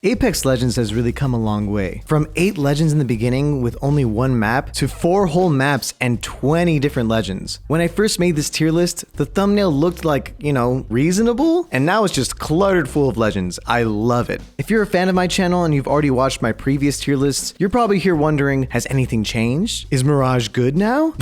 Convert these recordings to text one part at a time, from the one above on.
Apex Legends has really come a long way. From 8 legends in the beginning with only 1 map to 4 whole maps and 20 different legends. When I first made this tier list, the thumbnail looked like, reasonable, and now it's just cluttered full of legends. I love it. If you're a fan of my channel and you've already watched my previous tier lists, you're probably here wondering, has anything changed? Is Mirage good now?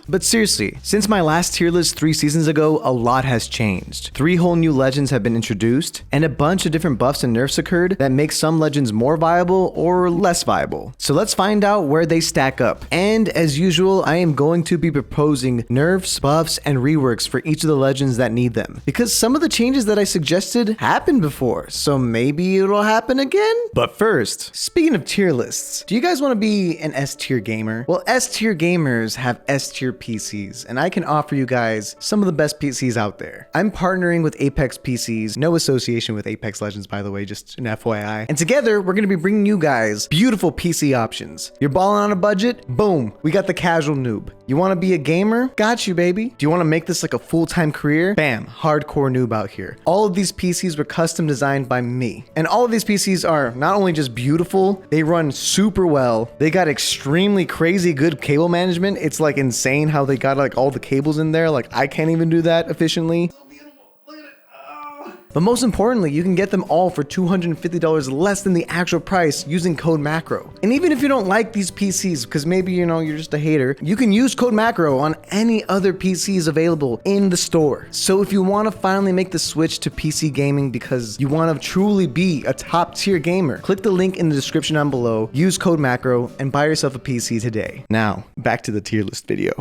But seriously, since my last tier list 3 seasons ago, a lot has changed. 3 whole new legends have been introduced, and a bunch of different buffs and nerfs occurred that make some legends more viable or less viable. So let's find out where they stack up. And as usual, I am going to be proposing nerfs, buffs, and reworks for each of the legends that need them. Because some of the changes that I suggested happened before, so maybe it'll happen again? But first, speaking of tier lists, do you guys want to be an S tier gamer? Well, S tier gamers have S tier PCs, and I can offer you guys some of the best PCs out there. I'm partnering with Apex PCs, no association with Apex Legends, by the way, just an FYI. And together, we're gonna be bringing you guys beautiful PC options. You're balling on a budget? Boom, we got the casual noob. You wanna be a gamer? Got you, baby. Do you wanna make this like a full-time career? Bam, hardcore noob out here. All of these PCs were custom designed by me. And all of these PCs are not only just beautiful, they run super well. They got extremely crazy good cable management. It's like insane how they got like all the cables in there. Like I can't even do that efficiently. But most importantly, you can get them all for $250 less than the actual price using code Macro. And even if you don't like these PCs, because maybe you're just a hater, you can use code Macro on any other PCs available in the store. So if you want to finally make the switch to PC gaming because you want to truly be a top tier gamer, click the link in the description down below, use code Macro, and buy yourself a PC today. Now, back to the tier list video.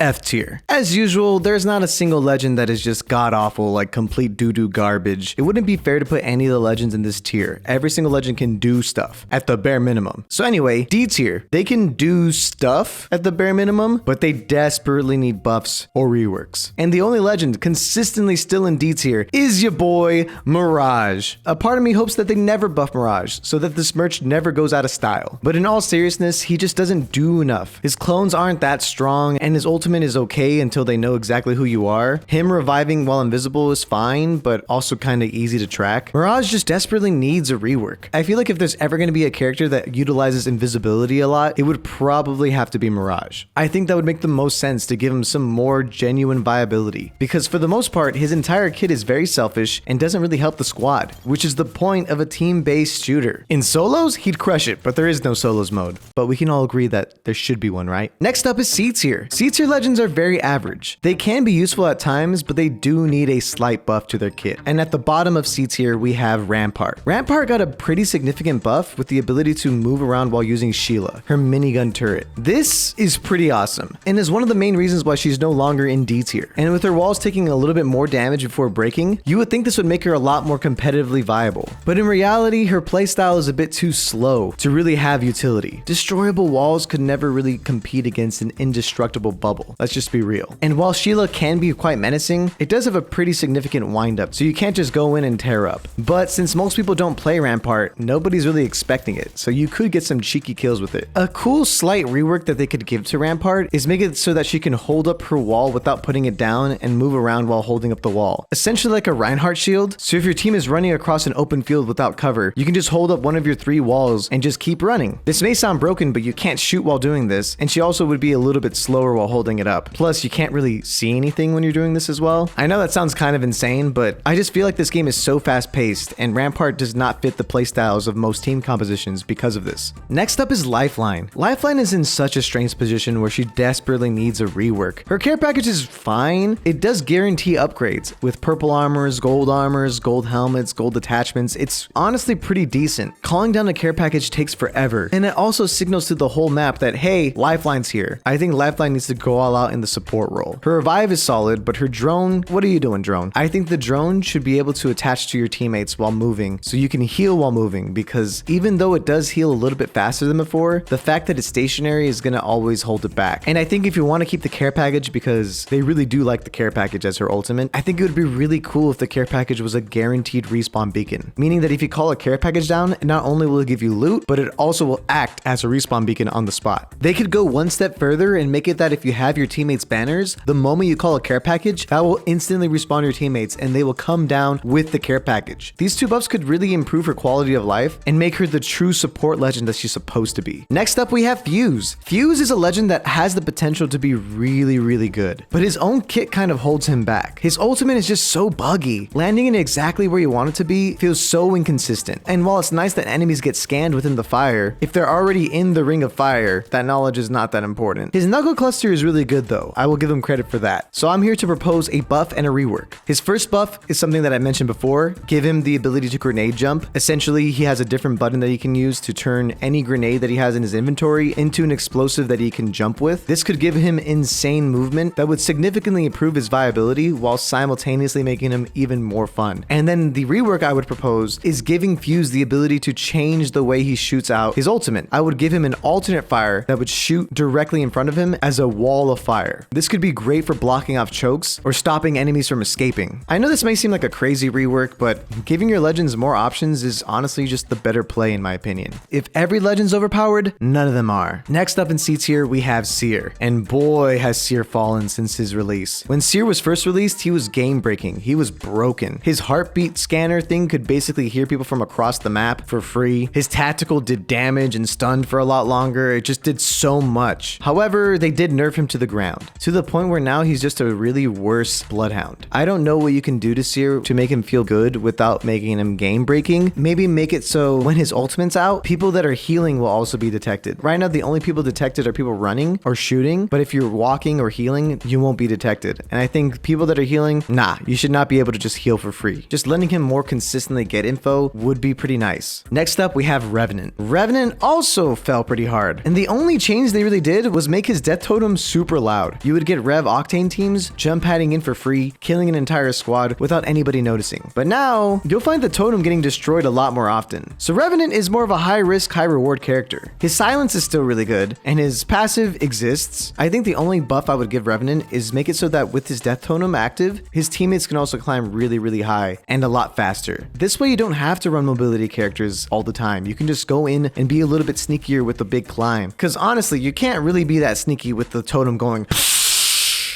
F tier. As usual, there's not a single legend that is just god-awful, like complete doo-doo garbage. It wouldn't be fair to put any of the legends in this tier. Every single legend can do stuff, at the bare minimum. So anyway, D tier. They can do stuff at the bare minimum, but they desperately need buffs or reworks. And the only legend consistently still in D tier is your boy, Mirage. A part of me hopes that they never buff Mirage, so that this merch never goes out of style. But in all seriousness, he just doesn't do enough. His clones aren't that strong, and his ultimate is okay until they know exactly who you are. Him reviving while invisible is fine, but also kind of easy to track. Mirage just desperately needs a rework. I feel like if there's ever going to be a character that utilizes invisibility a lot, it would probably have to be Mirage. I think that would make the most sense to give him some more genuine viability, because for the most part, his entire kit is very selfish and doesn't really help the squad, which is the point of a team-based shooter. In solos, he'd crush it, but there is no solos mode. But we can all agree that there should be one, right? Next up is C tier. C tier legends are very average. They can be useful at times, but they do need a slight buff to their kit. And at the bottom of C tier, we have Rampart. Rampart got a pretty significant buff with the ability to move around while using Sheila, her minigun turret. This is pretty awesome, and is one of the main reasons why she's no longer in D tier. And with her walls taking a little bit more damage before breaking, you would think this would make her a lot more competitively viable. But in reality, her playstyle is a bit too slow to really have utility. Destroyable walls could never really compete against an indestructible bubble. Let's just be real. And while Sheila can be quite menacing, it does have a pretty significant windup, so you can't just go in and tear up. But since most people don't play Rampart, nobody's really expecting it, so you could get some cheeky kills with it. A cool slight rework that they could give to Rampart is make it so that she can hold up her wall without putting it down and move around while holding up the wall. Essentially like a Reinhardt shield, so if your team is running across an open field without cover, you can just hold up one of your 3 walls and just keep running. This may sound broken, but you can't shoot while doing this, and she also would be a little bit slower while holding it up. Plus, you can't really see anything when you're doing this as well. I know that sounds kind of insane, but I just feel like this game is so fast-paced, and Rampart does not fit the playstyles of most team compositions because of this. Next up is Lifeline. Lifeline is in such a strange position where she desperately needs a rework. Her care package is fine. It does guarantee upgrades with purple armors, gold helmets, gold attachments. It's honestly pretty decent. Calling down a care package takes forever, and it also signals to the whole map that, hey, Lifeline's here. I think Lifeline needs to go fall out in the support role. Her revive is solid, but her drone, what are you doing, drone? I think the drone should be able to attach to your teammates while moving, so you can heal while moving, because even though it does heal a little bit faster than before, the fact that it's stationary is gonna always hold it back. And I think if you want to keep the care package, because they really do like the care package as her ultimate, I think it would be really cool if the care package was a guaranteed respawn beacon, meaning that if you call a care package down, it not only will it give you loot, but it also will act as a respawn beacon on the spot. They could go one step further and make it that if you have your teammates' banners, the moment you call a care package, that will instantly respawn your teammates and they will come down with the care package. These two buffs could really improve her quality of life and make her the true support legend that she's supposed to be. Next up, we have Fuse. Fuse is a legend that has the potential to be really good, but his own kit kind of holds him back. His ultimate is just so buggy. Landing it exactly where you want it to be feels so inconsistent. And while it's nice that enemies get scanned within the fire, if they're already in the ring of fire, that knowledge is not that important. His knuckle cluster is really good though. I will give him credit for that. So I'm here to propose a buff and a rework. His first buff is something that I mentioned before. Give him the ability to grenade jump. Essentially, he has a different button that he can use to turn any grenade that he has in his inventory into an explosive that he can jump with. This could give him insane movement that would significantly improve his viability while simultaneously making him even more fun. And then the rework I would propose is giving Fuse the ability to change the way he shoots out his ultimate. I would give him an alternate fire that would shoot directly in front of him as a wall of fire. This could be great for blocking off chokes or stopping enemies from escaping. I know this may seem like a crazy rework, but giving your legends more options is honestly just the better play in my opinion. If every legend's overpowered, none of them are. Next up in C tier, we have Seer. And boy, has Seer fallen since his release. When Seer was first released, he was game breaking. He was broken. His heartbeat scanner thing could basically hear people from across the map for free. His tactical did damage and stunned for a lot longer. It just did so much. However, they did nerf him to the ground, to the point where now he's just a really worse Bloodhound. I don't know what you can do to Seer to make him feel good without making him game breaking. Maybe make it so when his ultimate's out, people that are healing will also be detected. Right now, the only people detected are people running or shooting, but if you're walking or healing, you won't be detected. And I think people that are healing, nah, you should not be able to just heal for free. Just letting him more consistently get info would be pretty nice. Next up, we have Revenant. Revenant also fell pretty hard, and the only change they really did was make his death totem super loud. You would get Rev Octane teams jump padding in for free, killing an entire squad without anybody noticing. But now, you'll find the totem getting destroyed a lot more often. So Revenant is more of a high risk, high reward character. His silence is still really good, and his passive exists. I think the only buff I would give Revenant is make it so that with his death totem active, his teammates can also climb really high and a lot faster. This way you don't have to run mobility characters all the time. You can just go in and be a little bit sneakier with the big climb. Because honestly, you can't really be that sneaky with the totem going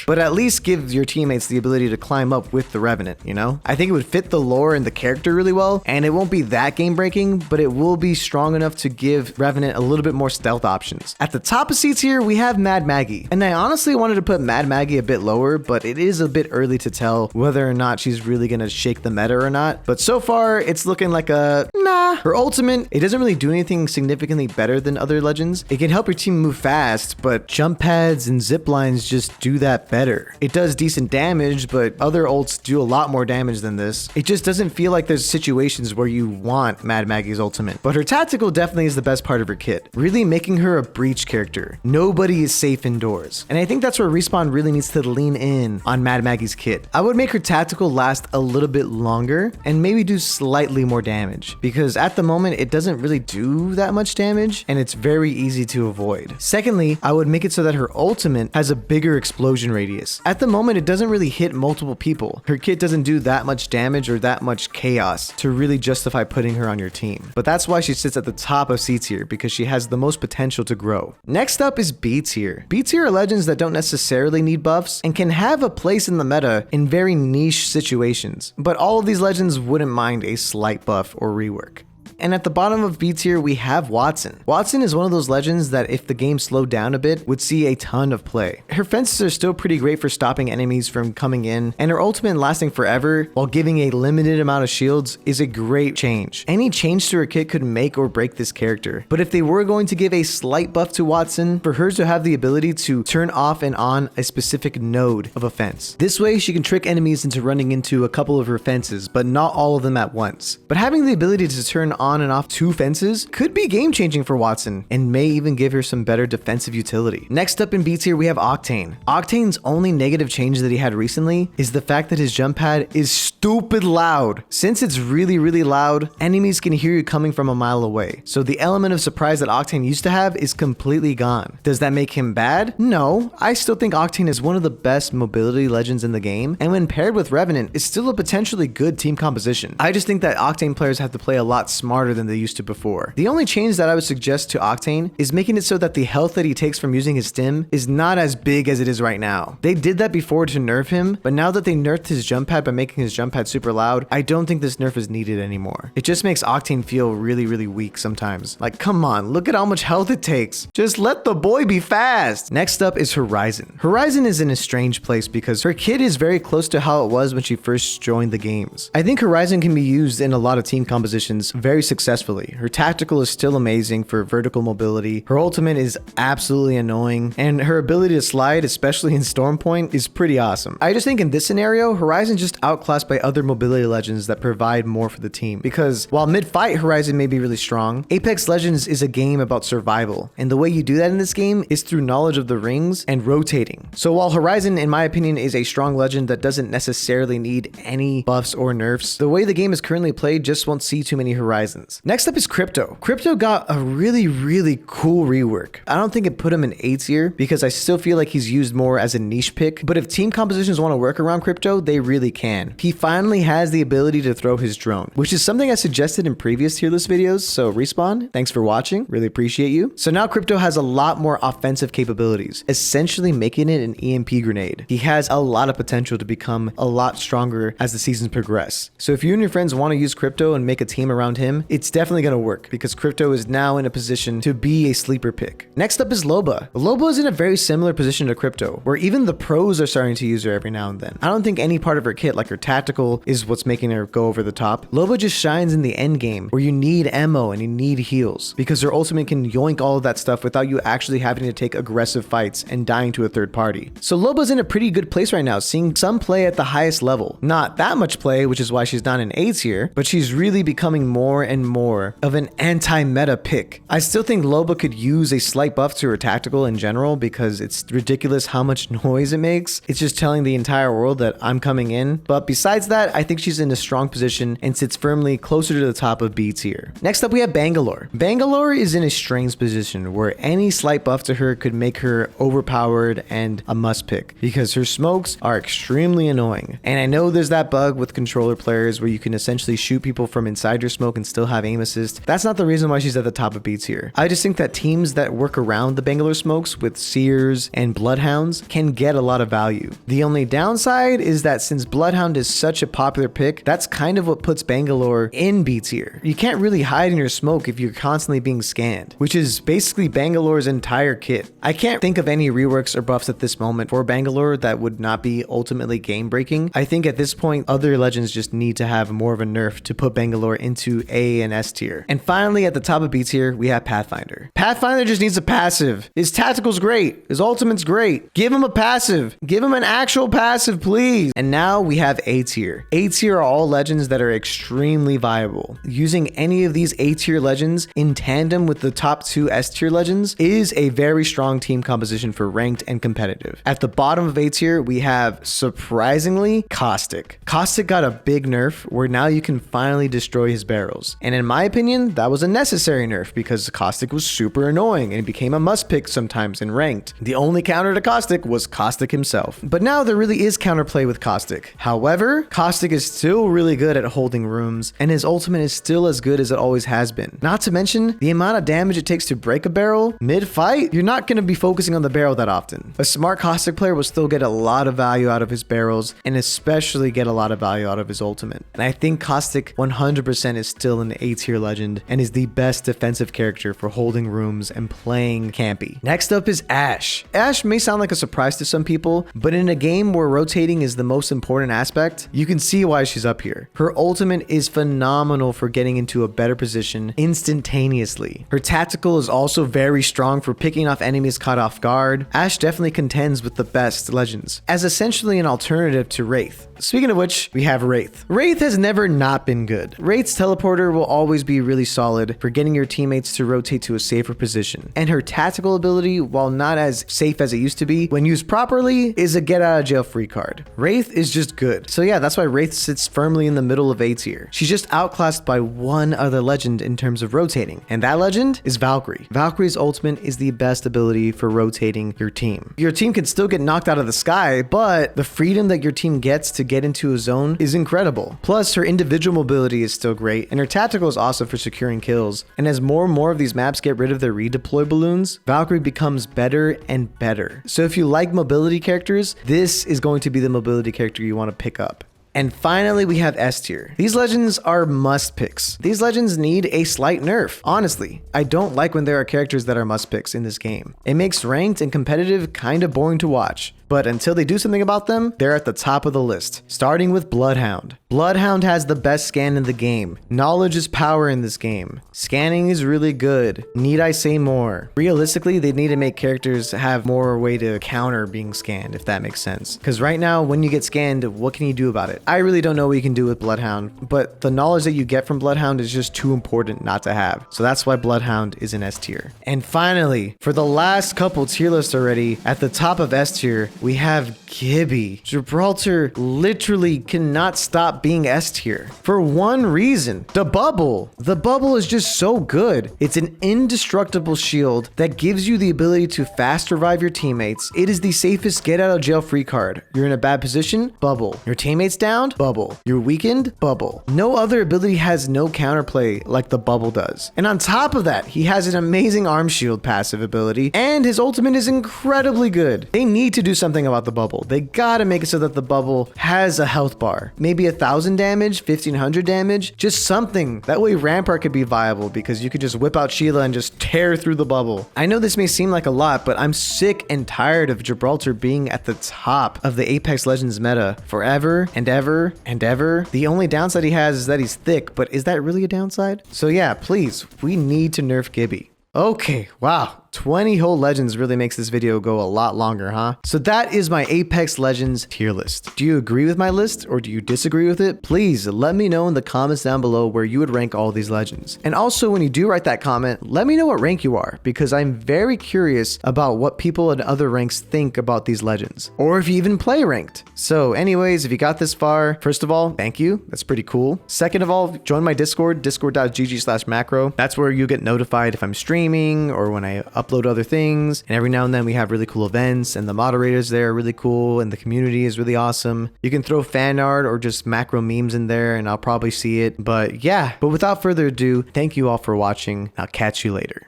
but at least give your teammates the ability to climb up with the Revenant, you know? I think it would fit the lore and the character really well, and it won't be that game breaking, but it will be strong enough to give Revenant a little bit more stealth options. At the top of C tier, we have Mad Maggie, and I honestly wanted to put Mad Maggie a bit lower, but it is a bit early to tell whether or not she's really gonna shake the meta or not. But so far, it's looking like a nah. Her ultimate, it doesn't really do anything significantly better than other legends. It can help your team move fast, but jump pads and zip lines just do that better. It does decent damage, but other ults do a lot more damage than this. It just doesn't feel like there's situations where you want Mad Maggie's ultimate. But her tactical definitely is the best part of her kit, really making her a breach character. Nobody is safe indoors. And I think that's where Respawn really needs to lean in on Mad Maggie's kit. I would make her tactical last a little bit longer and maybe do slightly more damage, because at the moment it doesn't really do that much damage and it's very easy to avoid. Secondly, I would make it so that her ultimate has a bigger explosion radius. At the moment, it doesn't really hit multiple people. Her kit doesn't do that much damage or that much chaos to really justify putting her on your team. But that's why she sits at the top of C tier, because she has the most potential to grow. Next up is B tier. B tier are legends that don't necessarily need buffs and can have a place in the meta in very niche situations. But all of these legends wouldn't mind a slight buff or rework. And at the bottom of B tier, we have Wattson. Wattson is one of those legends that if the game slowed down a bit, would see a ton of play. Her fences are still pretty great for stopping enemies from coming in, and her ultimate lasting forever while giving a limited amount of shields is a great change. Any change to her kit could make or break this character. But if they were going to give a slight buff to Wattson, for her to have the ability to turn off and on a specific node of a fence. This way, she can trick enemies into running into a couple of her fences, but not all of them at once. But having the ability to turn on on and off 2 fences could be game changing for Wattson and may even give her some better defensive utility. Next up in B tier, we have Octane. Octane's only negative change that he had recently is the fact that his jump pad is stupid loud. Since it's really loud, enemies can hear you coming from a mile away. So the element of surprise that Octane used to have is completely gone. Does that make him bad? No, I still think Octane is one of the best mobility legends in the game, and when paired with Revenant, is still a potentially good team composition. I just think that Octane players have to play a lot smarter than they used to before. The only change that I would suggest to Octane is making it so that the health that he takes from using his stim is not as big as it is right now. They did that before to nerf him, but now that they nerfed his jump pad by making his jump pad super loud, I don't think this nerf is needed anymore. It just makes Octane feel really weak sometimes. Like, come on, look at how much health it takes. Just let the boy be fast. Next up is Horizon. Horizon is in a strange place because her kit is very close to how it was when she first joined the games. I think Horizon can be used in a lot of team compositions very successfully. Her tactical is still amazing for vertical mobility. Her ultimate is absolutely annoying, and her ability to slide, especially in Stormpoint, is pretty awesome. I just think in this scenario, Horizon's just outclassed by other mobility legends that provide more for the team. Because while mid-fight Horizon may be really strong, Apex Legends is a game about survival, and the way you do that in this game is through knowledge of the rings and rotating. So while Horizon, in my opinion, is a strong legend that doesn't necessarily need any buffs or nerfs, the way the game is currently played just won't see too many Horizons. Next up is Crypto. Crypto got a really cool rework. I don't think it put him in A tier because I still feel like he's used more as a niche pick, but if team compositions want to work around Crypto, they really can. He finally has the ability to throw his drone, which is something I suggested in previous tier list videos, so Respawn, thanks for watching, really appreciate you. So now Crypto has a lot more offensive capabilities, essentially making it an EMP grenade. He has a lot of potential to become a lot stronger as the seasons progress. So if you and your friends want to use Crypto and make a team around him, it's definitely going to work because Crypto is now in a position to be a sleeper pick. Next up is Loba. Loba is in a very similar position to Crypto, where even the pros are starting to use her every now and then. I don't think any part of her kit, like her tactical, is what's making her go over the top. Loba just shines in the end game where you need ammo and you need heals because her ultimate can yoink all of that stuff without you actually having to take aggressive fights and dying to a third party. So Loba's in a pretty good place right now, seeing some play at the highest level. Not that much play, which is why she's not in A tier, but she's really becoming more and more of an anti-meta pick. I still think Loba could use a slight buff to her tactical in general because it's ridiculous how much noise it makes. It's just telling the entire world that I'm coming in. But besides that, I think she's in a strong position and sits firmly closer to the top of B tier. Next up, we have Bangalore. Bangalore is in a strange position where any slight buff to her could make her overpowered and a must pick because her smokes are extremely annoying. And I know there's that bug with controller players where you can essentially shoot people from inside your smoke and still have aim assist. That's not the reason why she's at the top of B tier. I just think that teams that work around the Bangalore smokes with Seers and Bloodhounds can get a lot of value. The only downside is that since Bloodhound is such a popular pick, that's kind of what puts Bangalore in B tier. You can't really hide in your smoke if you're constantly being scanned, which is basically Bangalore's entire kit. I can't think of any reworks or buffs at this moment for Bangalore that would not be ultimately game breaking. I think at this point, other legends just need to have more of a nerf to put Bangalore into A and S tier. And finally, at the top of B tier, we have Pathfinder. Pathfinder just needs a passive. His tactical's great. His ultimate's great. Give him a passive. Give him an actual passive, please. And now we have A tier. A tier are all legends that are extremely viable. Using any of these A tier legends in tandem with the top 2 S tier legends is a very strong team composition for ranked and competitive. At the bottom of A tier, we have, surprisingly, Caustic. Caustic got a big nerf where now you can finally destroy his barrels. And in my opinion, that was a necessary nerf because Caustic was super annoying and became a must pick sometimes in ranked. The only counter to Caustic was Caustic himself. But now there really is counterplay with Caustic. However, Caustic is still really good at holding rooms and his ultimate is still as good as it always has been. Not to mention the amount of damage it takes to break a barrel mid-fight, you're not going to be focusing on the barrel that often. A smart Caustic player will still get a lot of value out of his barrels and especially get a lot of value out of his ultimate. And I think Caustic 100% is still an A tier legend and is the best defensive character for holding rooms and playing campy. Next up is Ashe. Ashe may sound like a surprise to some people, but in a game where rotating is the most important aspect, you can see why she's up here. Her ultimate is phenomenal for getting into a better position instantaneously. Her tactical is also very strong for picking off enemies caught off guard. Ashe definitely contends with the best legends as essentially an alternative to Wraith. Speaking of which, we have Wraith. Wraith has never not been good. Wraith's teleporter will always be really solid for getting your teammates to rotate to a safer position. And her tactical ability, while not as safe as it used to be, when used properly, is a get out of jail free card. Wraith is just good. So yeah, that's why Wraith sits firmly in the middle of A tier. She's just outclassed by one other legend in terms of rotating, and that legend is Valkyrie. Valkyrie's ultimate is the best ability for rotating your team. Your team can still get knocked out of the sky, but the freedom that your team gets to get into a zone is incredible. Plus, her individual mobility is still great, and her tactical is awesome for securing kills. And as more and more of these maps get rid of their redeploy balloons, Valkyrie becomes better and better. So if you like mobility characters, this is going to be the mobility character you want to pick up. And finally, we have S tier. These legends are must picks. These legends need a slight nerf. Honestly, I don't like when there are characters that are must picks in this game. It makes ranked and competitive kind of boring to watch. But until they do something about them, they're at the top of the list, starting with Bloodhound. Bloodhound has the best scan in the game. Knowledge is power in this game. Scanning is really good. Need I say more? Realistically, they need to make characters have more way to counter being scanned, if that makes sense. Because right now, when you get scanned, what can you do about it? I really don't know what you can do with Bloodhound, but the knowledge that you get from Bloodhound is just too important not to have. So that's why Bloodhound is in S tier. And finally, for the last couple tier lists already, at the top of S tier, we have Gibby. Gibraltar literally cannot stop being S tier for one reason: the bubble. The bubble is just so good. It's an indestructible shield that gives you the ability to fast revive your teammates. It is the safest get out of jail free card. You're in a bad position, bubble. Your teammates downed, bubble. You're weakened, bubble. No other ability has no counterplay like the bubble does. And on top of that, he has an amazing arm shield passive ability, and his ultimate is incredibly good. They need to do something about the bubble. They gotta make it so that the bubble has a health bar. Maybe 1,000 damage, 1,500 damage, just something. That way Rampart could be viable because you could just whip out Sheila and just tear through the bubble. I know this may seem like a lot, but I'm sick and tired of Gibraltar being at the top of the Apex Legends meta forever and ever and ever. The only downside he has is that he's thick, but is that really a downside? So yeah, please, we need to nerf Gibby. Okay, wow. 20 whole legends really makes this video go a lot longer, huh? So that is my Apex Legends tier list. Do you agree with my list or do you disagree with it? Please let me know in the comments down below where you would rank all these legends. And also when you do write that comment, let me know what rank you are because I'm very curious about what people in other ranks think about these legends or if you even play ranked. So anyways, if you got this far, first of all, thank you. That's pretty cool. Second of all, join my Discord, discord.gg/macro. That's where you get notified if I'm streaming or when I upload other things, and every now and then we have really cool events and the moderators there are really cool and the community is really awesome. You can throw fan art or just macro memes in there and I'll probably see it. But yeah, but without further ado, thank you all for watching. I'll catch you later.